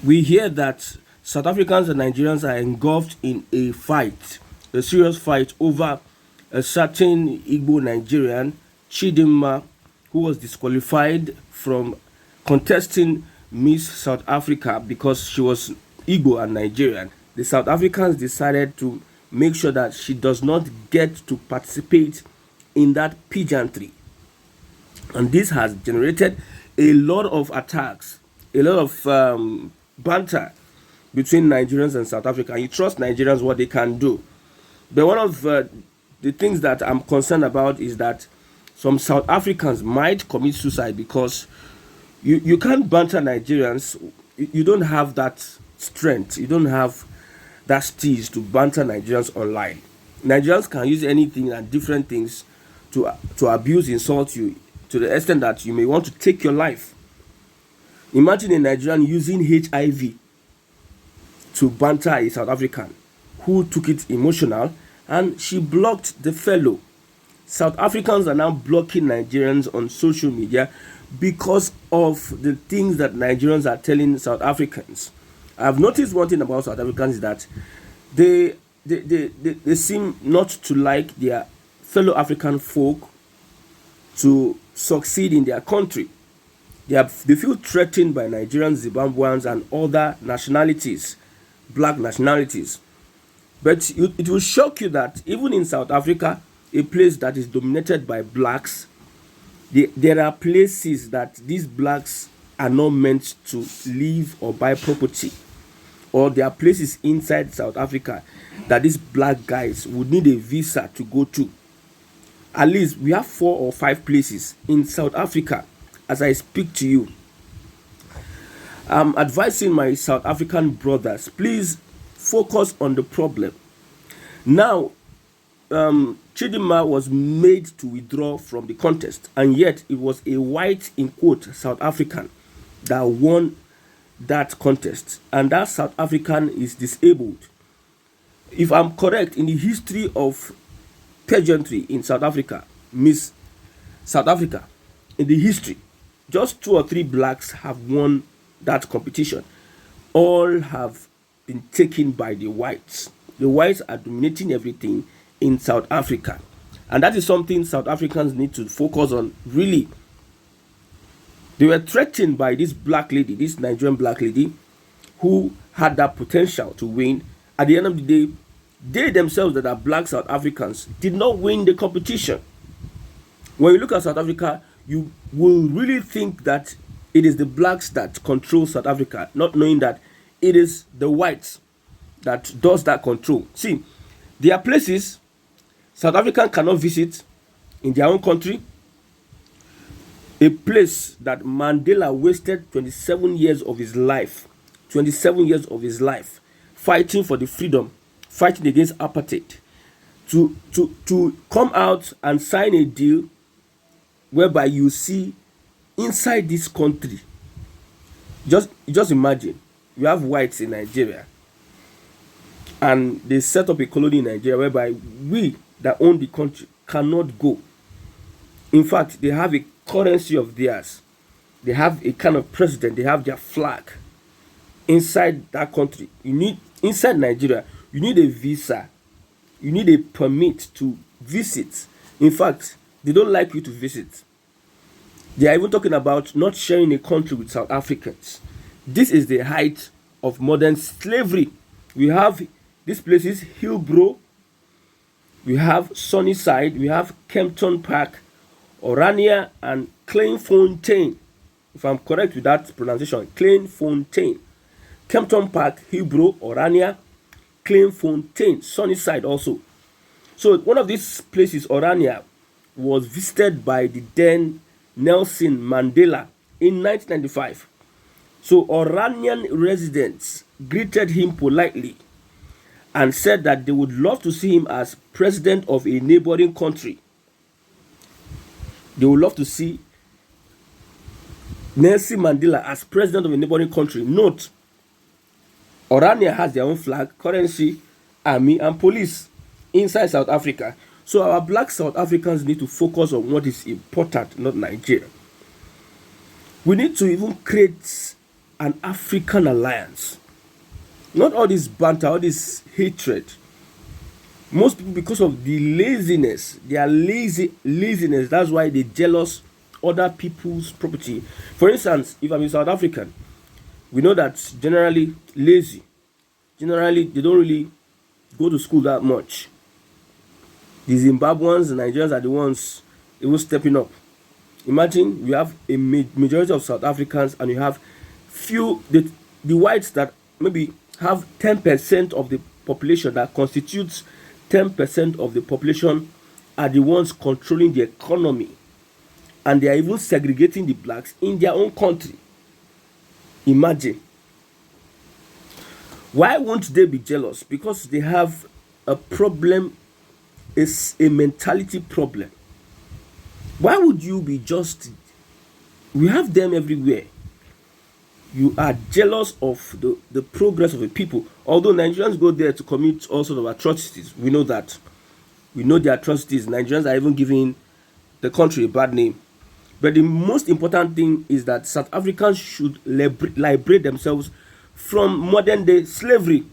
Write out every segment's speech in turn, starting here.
We hear that South Africans and Nigerians are engulfed in a fight, a serious fight over a certain Igbo Nigerian, Chidinma, who was disqualified from contesting Miss South Africa because she was Igbo and Nigerian. The South Africans decided to make sure that she does not get to participate in that pageantry. And this has generated a lot of attacks, a lot of banter between Nigerians and South Africa. And you trust Nigerians what they can do. But one of the things that I'm concerned about is that some South Africans might commit suicide because you can't banter Nigerians. You don't have that strength. You don't have that steez to banter Nigerians online. Nigerians can use anything and different things to abuse, insult you to the extent that you may want to take your life. Imagine a Nigerian using HIV to banter a South African who took it emotional and she blocked the fellow. South Africans are now blocking Nigerians on social media because of the things that Nigerians are telling South Africans. I've noticed one thing about South Africans is that they seem not to like their fellow African folk to succeed in their country. They feel threatened by Nigerians, Zimbabweans, and other nationalities, black nationalities. But it will shock you that even in South Africa, a place that is dominated by blacks, there are places that these blacks are not meant to live or buy property. Or there are places inside South Africa that these black guys would need a visa to go to. At least we have 4 or 5 places in South Africa as I speak to you. I'm advising my South African brothers, please focus on the problem. Now, Chidinma was made to withdraw from the contest, and yet it was a white, in quote, South African that won that contest, and that South African is disabled. If I'm correct, in the history of pageantry in South Africa, Miss South Africa, in the history, just 2 or 3 blacks have won that competition. All have been taken by the whites. The whites are dominating everything in South Africa. And that is something South Africans need to focus on, really. They were threatened by this black lady, this Nigerian black lady, who had that potential to win. At the end of the day, they themselves that are black South Africans did not win the competition. When you look at South Africa, you will really think that it is the blacks that control South Africa, not knowing that it is the whites that does that control. See, there are places South African cannot visit in their own country. A place that Mandela wasted 27 years of his life, 27 years of his life, fighting for the freedom, fighting against apartheid, to come out and sign a deal whereby you see inside this country, just imagine, you have whites in Nigeria, and they set up a colony in Nigeria whereby we that own the country cannot go. In fact, they have a currency of theirs. They have a kind of president. They have their flag inside that country. You need, inside Nigeria, you need a visa. You need a permit to visit. In fact, they don't like you to visit. They are even talking about not sharing a country with South Africans. This is the height of modern slavery. We have these places, Hillbrow, we have Sunnyside, we have Kempton Park, Orania, and Kleinfontein. If I'm correct with that pronunciation, Kleinfontein. Kempton Park, Hillbrow, Orania, Kleinfontein, Sunnyside also. So one of these places, Orania, was visited by the then Nelson Mandela in 1995. So Oranian residents greeted him politely and said that they would love to see him as president of a neighboring country. They would love to see Nelson Mandela as president of a neighboring country. Note, Orania has their own flag, currency, army, and police inside South Africa. So our black South Africans need to focus on what is important, not Nigeria. We need to even create an African alliance. Not all this banter, all this hatred. Most people, because of the laziness, they are laziness. That's why they jealous other people's property. For instance, if I'm a South African, we know that generally lazy. Generally, they don't really go to school that much. The Zimbabweans and Nigerians are the ones even stepping up. Imagine you have a majority of South Africans and you have few the whites that maybe have 10% of the population, that constitutes 10% of the population, are the ones controlling the economy, and they are even segregating the blacks in their own country. Imagine. Why won't they be jealous? Because they have a problem, is a mentality problem. Why would you be just, we have them everywhere. You are jealous of the progress of the people. Although Nigerians go there to commit all sorts of atrocities. We know that. We know the atrocities. Nigerians are even giving the country a bad name. But the most important thing is that South Africans should liberate themselves from modern day slavery.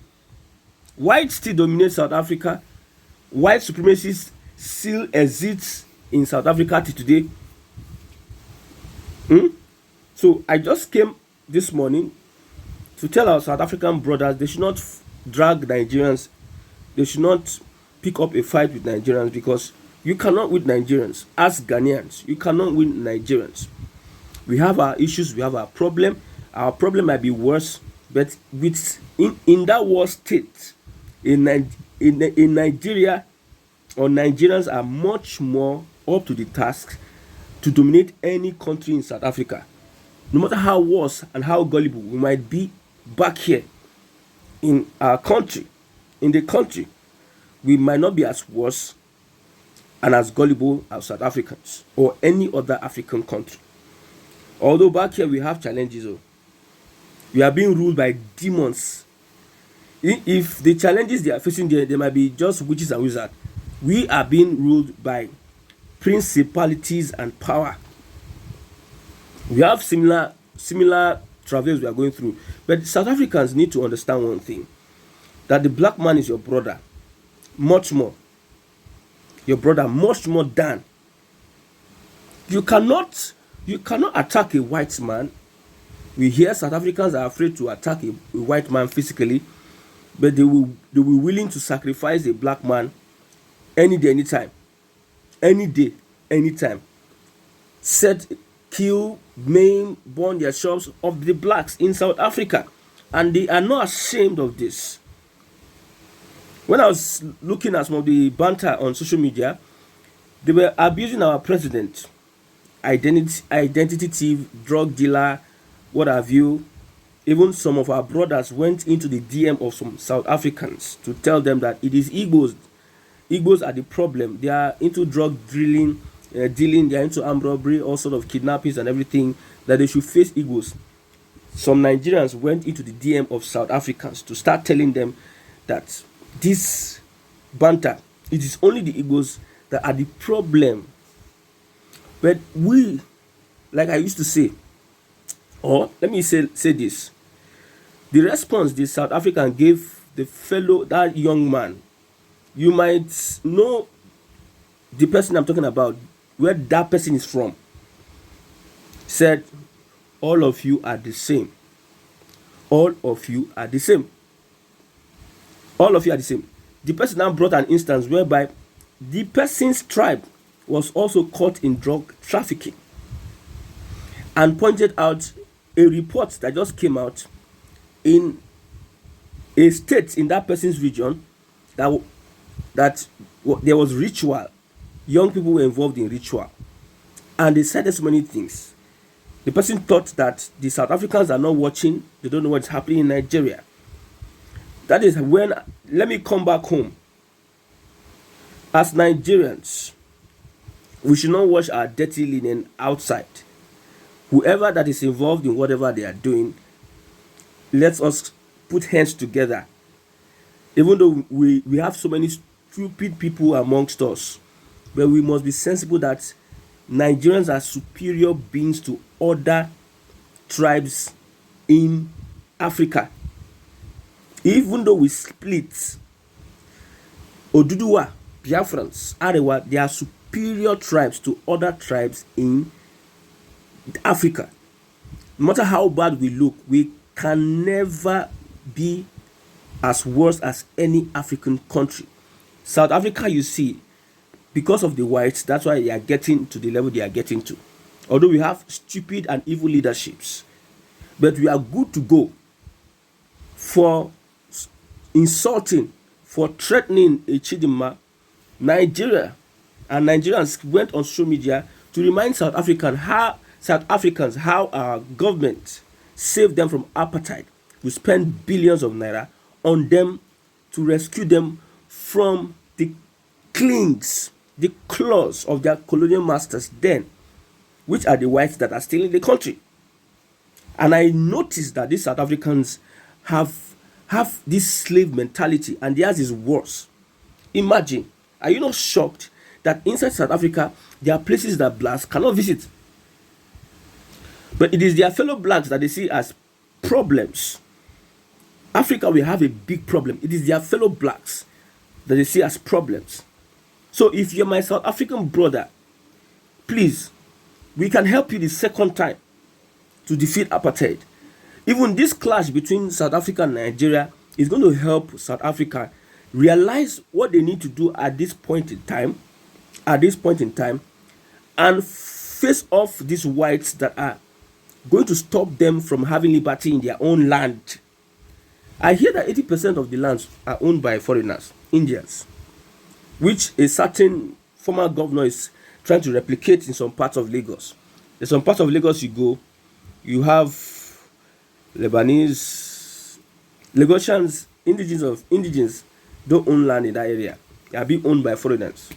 Whites still dominate South Africa. White supremacy still exists in South Africa till today. So I just came this morning to tell our South African brothers they should not drag Nigerians. They should not pick up a fight with Nigerians, because you cannot win Nigerians. As Ghanaians, you cannot win Nigerians. We have our issues, we have our problem. Our problem might be worse, but in that worst state, in Nigeria, or Nigerians are much more up to the task to dominate any country in South Africa. No matter how worse and how gullible we might be back here in our country, in the country, we might not be as worse and as gullible as South Africans or any other African country. Although back here we have challenges, we are being ruled by demons. If the challenges they are facing there, they might be just witches and wizards. We are being ruled by principalities and power. We have similar travails we are going through. But South Africans need to understand one thing, that the black man is your brother, much more. Your brother, much more than. You cannot attack a white man. We hear South Africans are afraid to attack a white man physically, but they will be willing to sacrifice a black man any day, anytime. Any day, anytime. Kill, maim, burn their shops of the blacks in South Africa. And they are not ashamed of this. When I was looking at some of the banter on social media, they were abusing our president. Identity thief, drug dealer, what have you. Even some of our brothers went into the DM of some South Africans to tell them that it is Igbos. Igbos are the problem. They are into drug dealing, they are into armed robbery, all sort of kidnappings and everything, that they should face Igbos. Some Nigerians went into the DM of South Africans to start telling them that this banter, it is only the Igbos that are the problem. But we, like I used to say, or let me say this, the response the South African gave that young man, you might know the person I'm talking about, where that person is from, said, all of you are the same. All of you are the same. All of you are the same. The person now brought an instance whereby the person's tribe was also caught in drug trafficking, and pointed out a report that just came out in a state in that person's region that there was ritual. Young people were involved in ritual, and they said so many things. The person thought that the South Africans are not watching, they don't know what's happening in Nigeria. That is when, let me come back home. As Nigerians, we should not wash our dirty linen outside. Whoever that is involved in whatever they are doing, let us put hands together. Even though we have so many stupid people amongst us, but we must be sensible that Nigerians are superior beings to other tribes in Africa. Even though we split, Oduduwa, Biafrans, Arewa, they are superior tribes to other tribes in Africa. No matter how bad we look, we can never be as worse as any African country. South Africa, you see, because of the whites, that's why they are getting to the level they are getting to. Although we have stupid and evil leaderships, but we are good to go for insulting, for threatening a Chidinma. Nigeria and Nigerians went on social media to remind South Africans how our government saved them from apartheid. We spent billions of naira on them to rescue them from the clings, the claws of their colonial masters then, which are the whites that are still in the country. And I noticed that these South Africans have this slave mentality, and theirs is worse. Imagine, are you not shocked that inside South Africa there are places that blacks cannot visit? But it is their fellow blacks that they see as problems. Africa will have a big problem. It is their fellow blacks that they see as problems. So if you're my South African brother, please, we can help you the second time to defeat apartheid. Even this clash between South Africa and Nigeria is going to help South Africa realize what they need to do at this point in time, and face off these whites that are going to stop them from having liberty in their own land. I hear that 80% of the lands are owned by foreigners, Indians, which a certain former governor is trying to replicate in some parts of Lagos. In some parts of Lagos you go, you have Lebanese, Lagosians, indigens don't own land in that area. They are being owned by foreigners.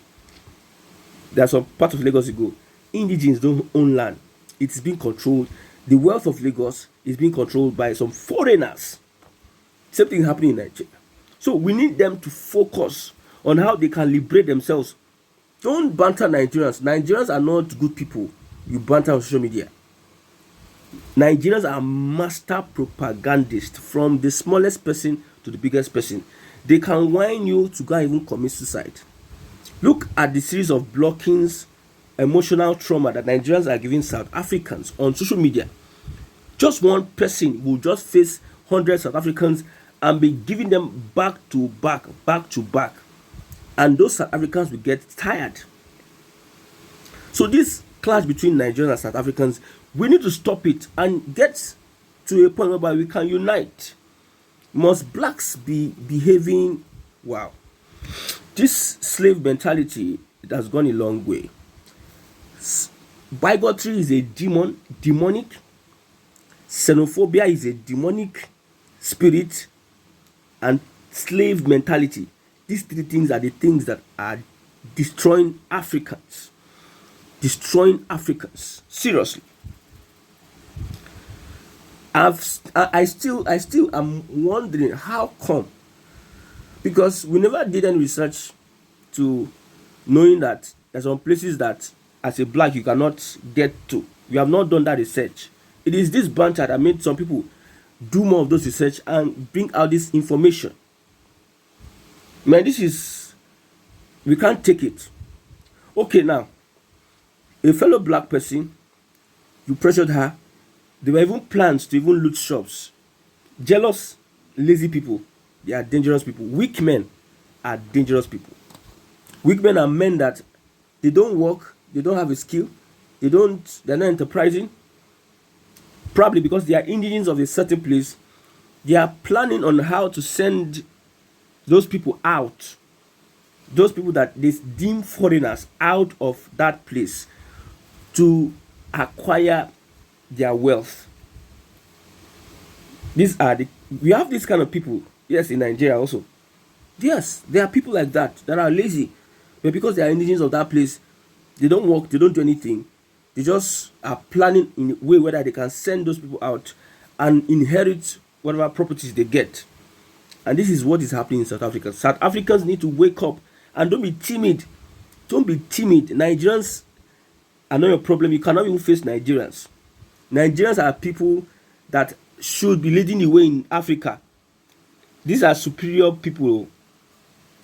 There are some parts of Lagos you go, indigens don't own land. It's being controlled. The wealth of Lagos is being controlled by some foreigners. Same thing happening in Nigeria. So we need them to focus on how they can liberate themselves. Don't banter Nigerians. Nigerians are not good people. You banter on social media. Nigerians are master propagandists, from the smallest person to the biggest person. They can whine you to go and even commit suicide. Look at the series of blockings, emotional trauma that Nigerians are giving South Africans on social media. Just one person will just face 100 South Africans and be giving them back to back. And those South Africans will get tired. So this clash between Nigerians and South Africans, we need to stop it and get to a point whereby we can unite. Must blacks be behaving? Wow. This slave mentality, it has gone a long way. Bigotry is a demonic. Xenophobia is a demonic spirit, and slave mentality. These three things are the things that are destroying Africans. Seriously. I still am wondering how come, because we never did any research to knowing that there's some places that as a black you cannot get to. We have not done that research. It is this banter that made some people do more of those research and bring out this information. Man, we can't take it. Okay, now, a fellow black person, you pressured her. There were even plans to even loot shops. Jealous, lazy people, they are dangerous people. Weak men are dangerous people. Weak men are men that they don't work, they don't have a skill, they're not enterprising. Probably because they are indigenous of a certain place, they are planning on how to send those people out. Those people that they deem foreigners out of that place to acquire their wealth. We have this kind of people, yes, in Nigeria also. Yes, there are people like that are lazy, but because they are indigenous of that place, they don't work, they don't do anything. They just are planning in a way whether they can send those people out and inherit whatever properties they get. And this is what is happening in South Africa. South Africans need to wake up and don't be timid. Don't be timid. Nigerians are not your problem. You cannot even face Nigerians. Nigerians are people that should be leading the way in Africa. These are superior people.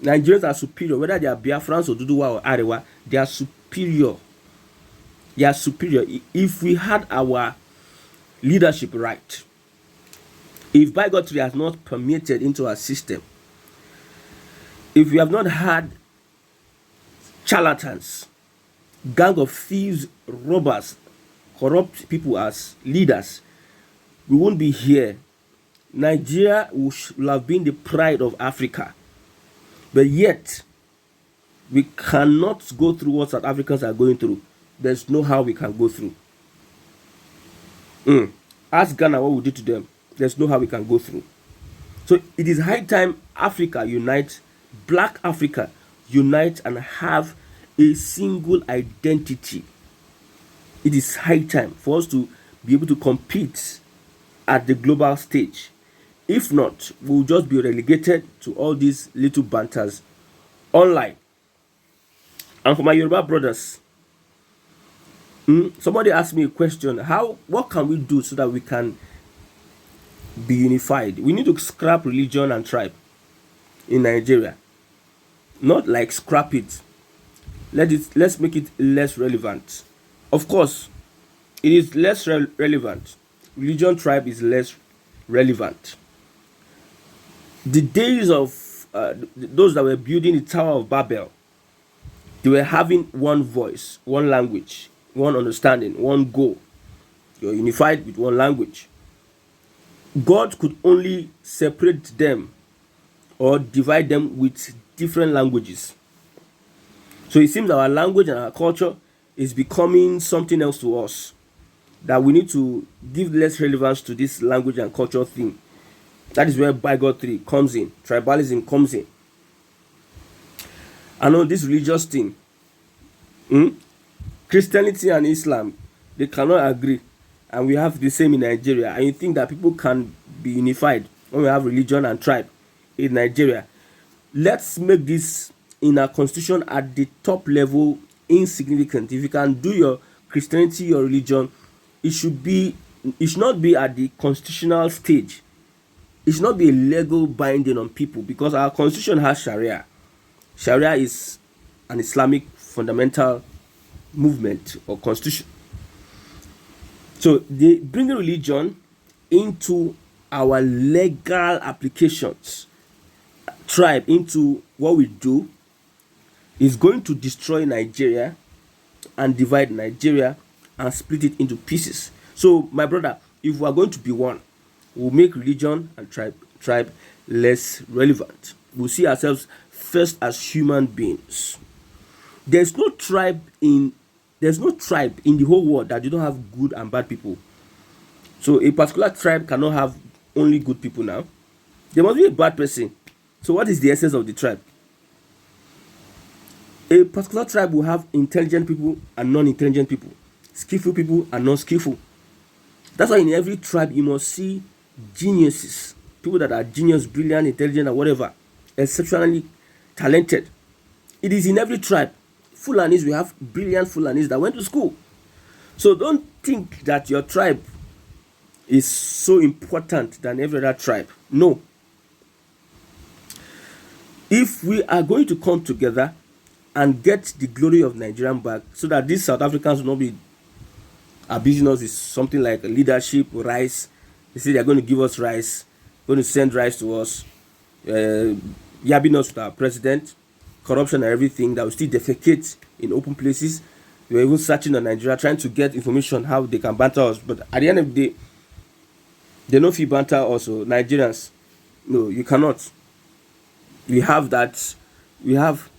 Nigerians are superior, whether they are Biafrans or Duduwa or Arewa, they are superior. They are superior. If we had our leadership right, if bigotry has not permeated into our system, if we have not had charlatans, gang of thieves, robbers, corrupt people as leaders, we won't be here. Nigeria will have been the pride of Africa. But yet, we cannot go through what South Africans are going through. There's no how we can go through. Ask Ghana what we did to them. There's no how we can go through. So it is high time Africa unite, Black Africa unite and have a single identity. It is high time for us to be able to compete at the global stage. If not, we'll just be relegated to all these little banters online. And for my Yoruba brothers, somebody asked me a question: what can we do so that we can be unified? We need to scrap religion and tribe in Nigeria. Not like scrap it. Let's make it less relevant. Of course, it is less relevant. Religion, tribe is less relevant. The days of those that were building the Tower of Babel, they were having one voice, one language, one understanding, one goal. You're unified with one language. God could only separate them or divide them with different languages. So it seems our language and our culture is becoming something else to us, that we need to give less relevance to this language and culture thing. That is where bigotry comes in, tribalism comes in. I know this religious thing, Christianity and Islam, they cannot agree, and we have the same in Nigeria. And you think that people can be unified when we have religion and tribe in Nigeria? Let's make this in our constitution at the top level insignificant. If you can do your Christianity, your religion, it should not be at the constitutional stage. It should not be a legal binding on people, because our constitution has Sharia. Sharia is an Islamic fundamental movement or constitution. So they bring religion into our legal applications, tribe into what we do, is going to destroy Nigeria and divide Nigeria and split it into pieces. So my brother, if we are going to be one, we'll make religion and tribe less relevant. We'll see ourselves first as human beings. There's no tribe in the whole world that you don't have good and bad people. So a particular tribe cannot have only good people now. There must be a bad person. So what is the essence of the tribe? A particular tribe will have intelligent people and non-intelligent people, skillful people and non-skillful. That's why in every tribe you must see geniuses, people that are genius, brilliant, intelligent, and whatever, exceptionally talented. It is in every tribe. Fulanis, we have brilliant Fulanis that went to school. So don't think that your tribe is so important than every other tribe. No. If we are going to come together and get the glory of Nigerian back, so that these South Africans will not be abusing us with something like leadership, rice. They say they're going to give us rice, going to send rice to us, yabbing us with our president, corruption and everything, that will still defecate in open places. They were even searching on Nigeria, trying to get information how they can banter us. But at the end of the day, they don't feel banter also. Nigerians, no, you cannot. We have that. We have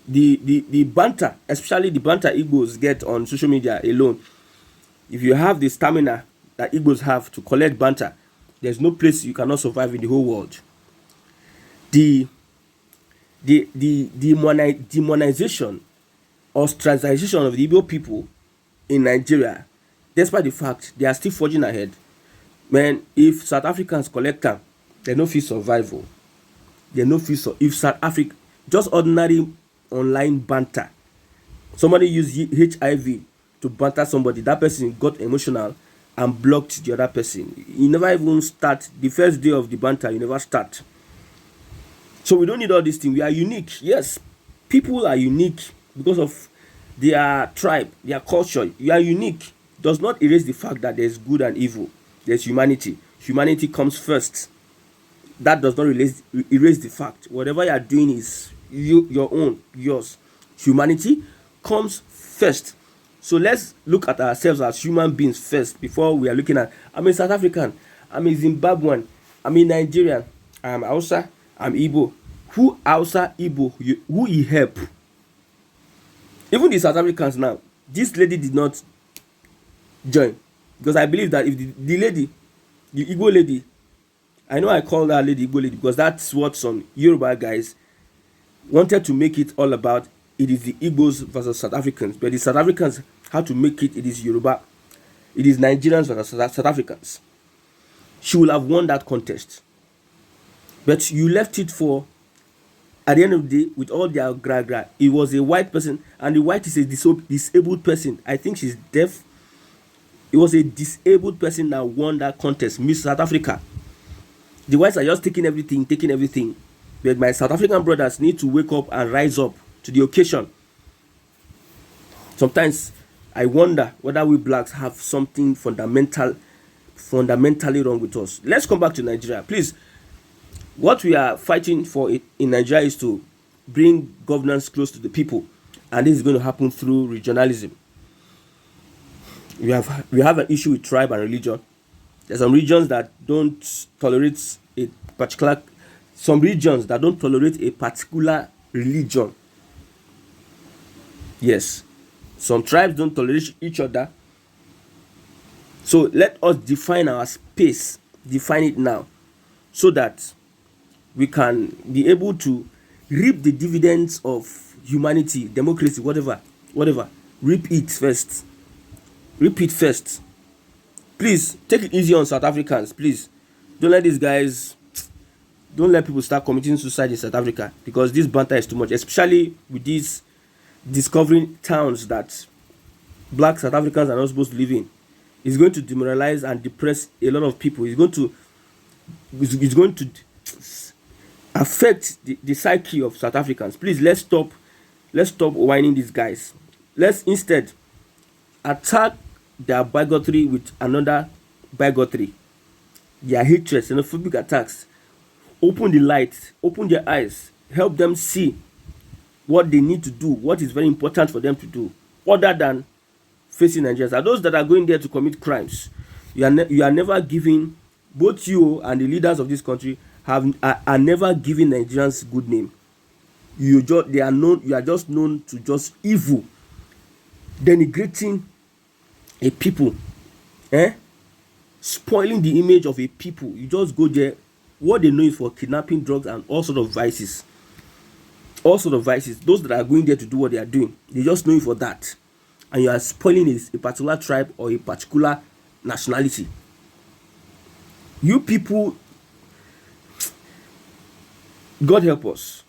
the banter, especially the banter Igbos get on social media alone. If you have the stamina that Igbos have to collect banter, there's no place you cannot survive in the whole world. The demonization, ostracization of the Igbo people in Nigeria, despite the fact they are still forging ahead. Man, if South Africans collect them, they no feel survival. They no feel if South Africa, just ordinary online banter, somebody use HIV to banter somebody, that person got emotional and blocked the other person. You never even start the first day of the banter. You never start. So we don't need all these things. We are unique. Yes, people are unique because of their tribe, their culture. You are unique. Does not erase the fact that there's good and evil. There's humanity. Humanity comes first. That does not erase the fact. Whatever you are doing is your own, yours. Humanity comes first. So let's look at ourselves as human beings first before we are looking at. I'm a South African. I'm a Zimbabwean. I'm a Nigerian. I'm Hausa. I'm Igbo. Who Hausa, Igbo, who he help? Even the South Africans now, this lady did not join because I believe that if the lady, the Igbo lady, I know I call that lady Igbo lady because that's what some Yoruba guys wanted to make it all about. It is the Igbos versus South Africans, but the South Africans had to make it. It is Yoruba, it is Nigerians versus South Africans. She will have won that contest, but you left it for. At the end of the day, with all their gra, it was a white person, and the white is a disabled person. I think she's deaf. It was a disabled person that won that contest, Miss South Africa. The whites are just taking everything. But my South African brothers need to wake up and rise up to the occasion. Sometimes I wonder whether we blacks have something fundamentally wrong with us. Let's come back to Nigeria, please. What we are fighting for in Nigeria is to bring governance close to the people, and this is going to happen through regionalism. We have an issue with tribe and religion. There's some regions that don't tolerate a particular religion. Yes, some tribes don't tolerate each other. So let us define our space, define it now, so that we can be able to reap the dividends of humanity, democracy, whatever. Reap it first. Please take it easy on South Africans. Please don't let people start committing suicide in South Africa, because this banter is too much, especially with these discovering towns that black South Africans are not supposed to live in. It's going to demoralize and depress a lot of people. It's going to affect the psyche of South Africans. Please, let's stop whining these guys. Let's instead attack their bigotry with another bigotry, their hatred, xenophobic attacks. Open the light, open their eyes, help them see what they need to do, what is very important for them to do, other than facing Nigerians. Are those that are going there to commit crimes. You are never giving, both you and the leaders of this country are never giving Nigerians good name. You are just known to just evil, denigrating a people, spoiling the image of a people. You just go there. What they know is for kidnapping, drugs, and all sort of vices. Those that are going there to do what they are doing, they just know you for that, and you are spoiling a particular tribe or a particular nationality. You people, God help us.